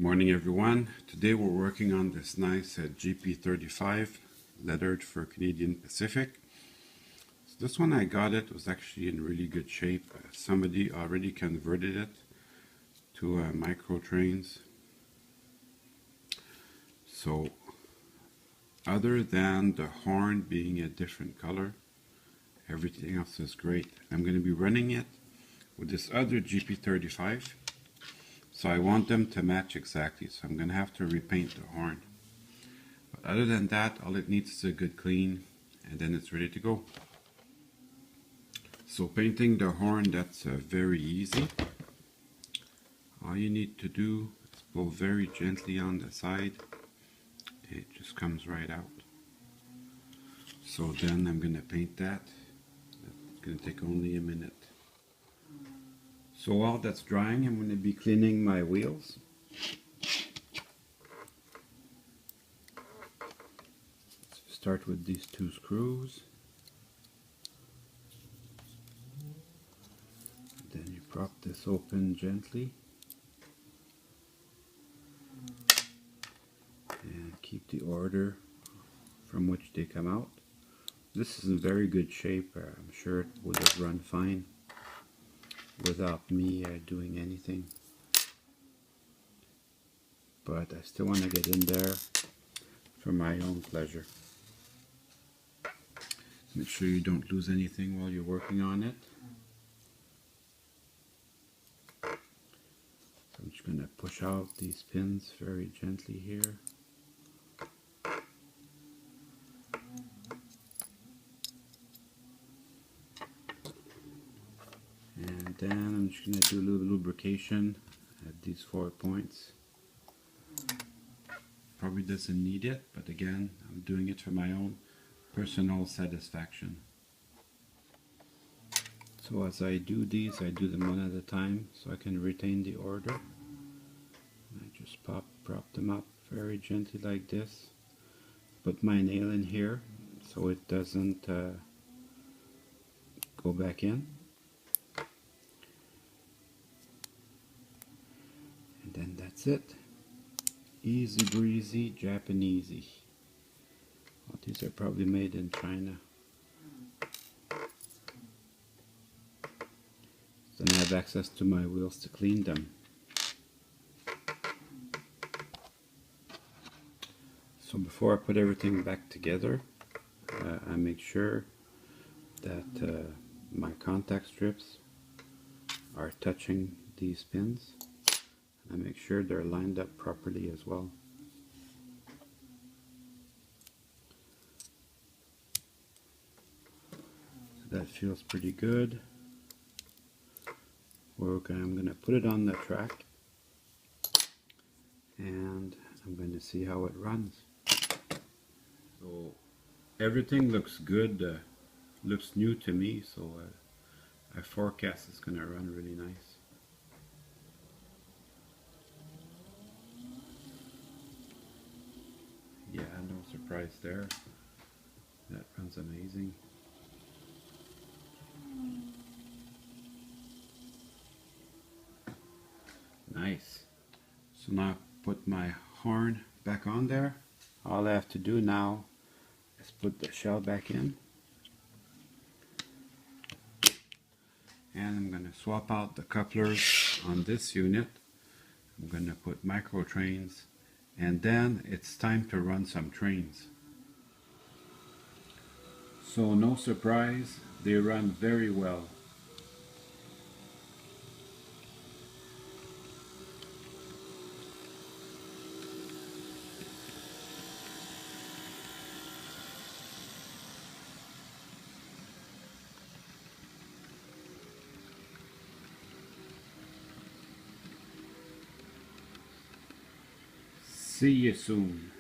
Morning everyone. Today we're working on this nice GP35 lettered for Canadian Pacific. So this one I got it was actually in really good shape. Somebody already converted it to micro trains. So other than the horn being a different color, everything else is great. I'm going to be running it with this other GP35. So I want them to match exactly, so I'm going to have to repaint the horn. But other than that, all it needs is a good clean, and then it's ready to go. So painting the horn, that's very easy. All you need to do is pull very gently on the side. It just comes right out. So then I'm going to paint that. It's going to take only a minute. So while that's drying, I'm going to be cleaning my wheels. Let's start with these two screws. Then you prop this open gently. And keep the order from which they come out. This is in very good shape. I'm sure it would have run fine without me doing anything, but I still want to get in there for my own pleasure. Make sure you don't lose anything while you're working on it. So I'm just going to push out these pins very gently here. And then I'm just going to do a little lubrication at these 4 points. Probably doesn't need it, but again, I'm doing it for my own personal satisfaction. So as I do these, I do them one at a time so I can retain the order. I just prop them up very gently like this. Put my nail in here so it doesn't go back in. And then that's it. Easy breezy, Japanesey. Well, these are probably made in China. Then I have access to my wheels to clean them. So before I put everything back together, I make sure that my contact strips are touching these pins. I make sure they're lined up properly as well. So that feels pretty good. I'm going to put it on the track and I'm going to see how it runs. So everything looks good, looks new to me, so I forecast it's going to run really nice. Yeah, no surprise there. That runs amazing. Nice. So now I put my horn back on there. All I have to do now is put the shell back in. And I'm going to swap out the couplers on this unit. I'm going to put micro trains. And then it's time to run some trains. So no surprise, they run very well. See you soon.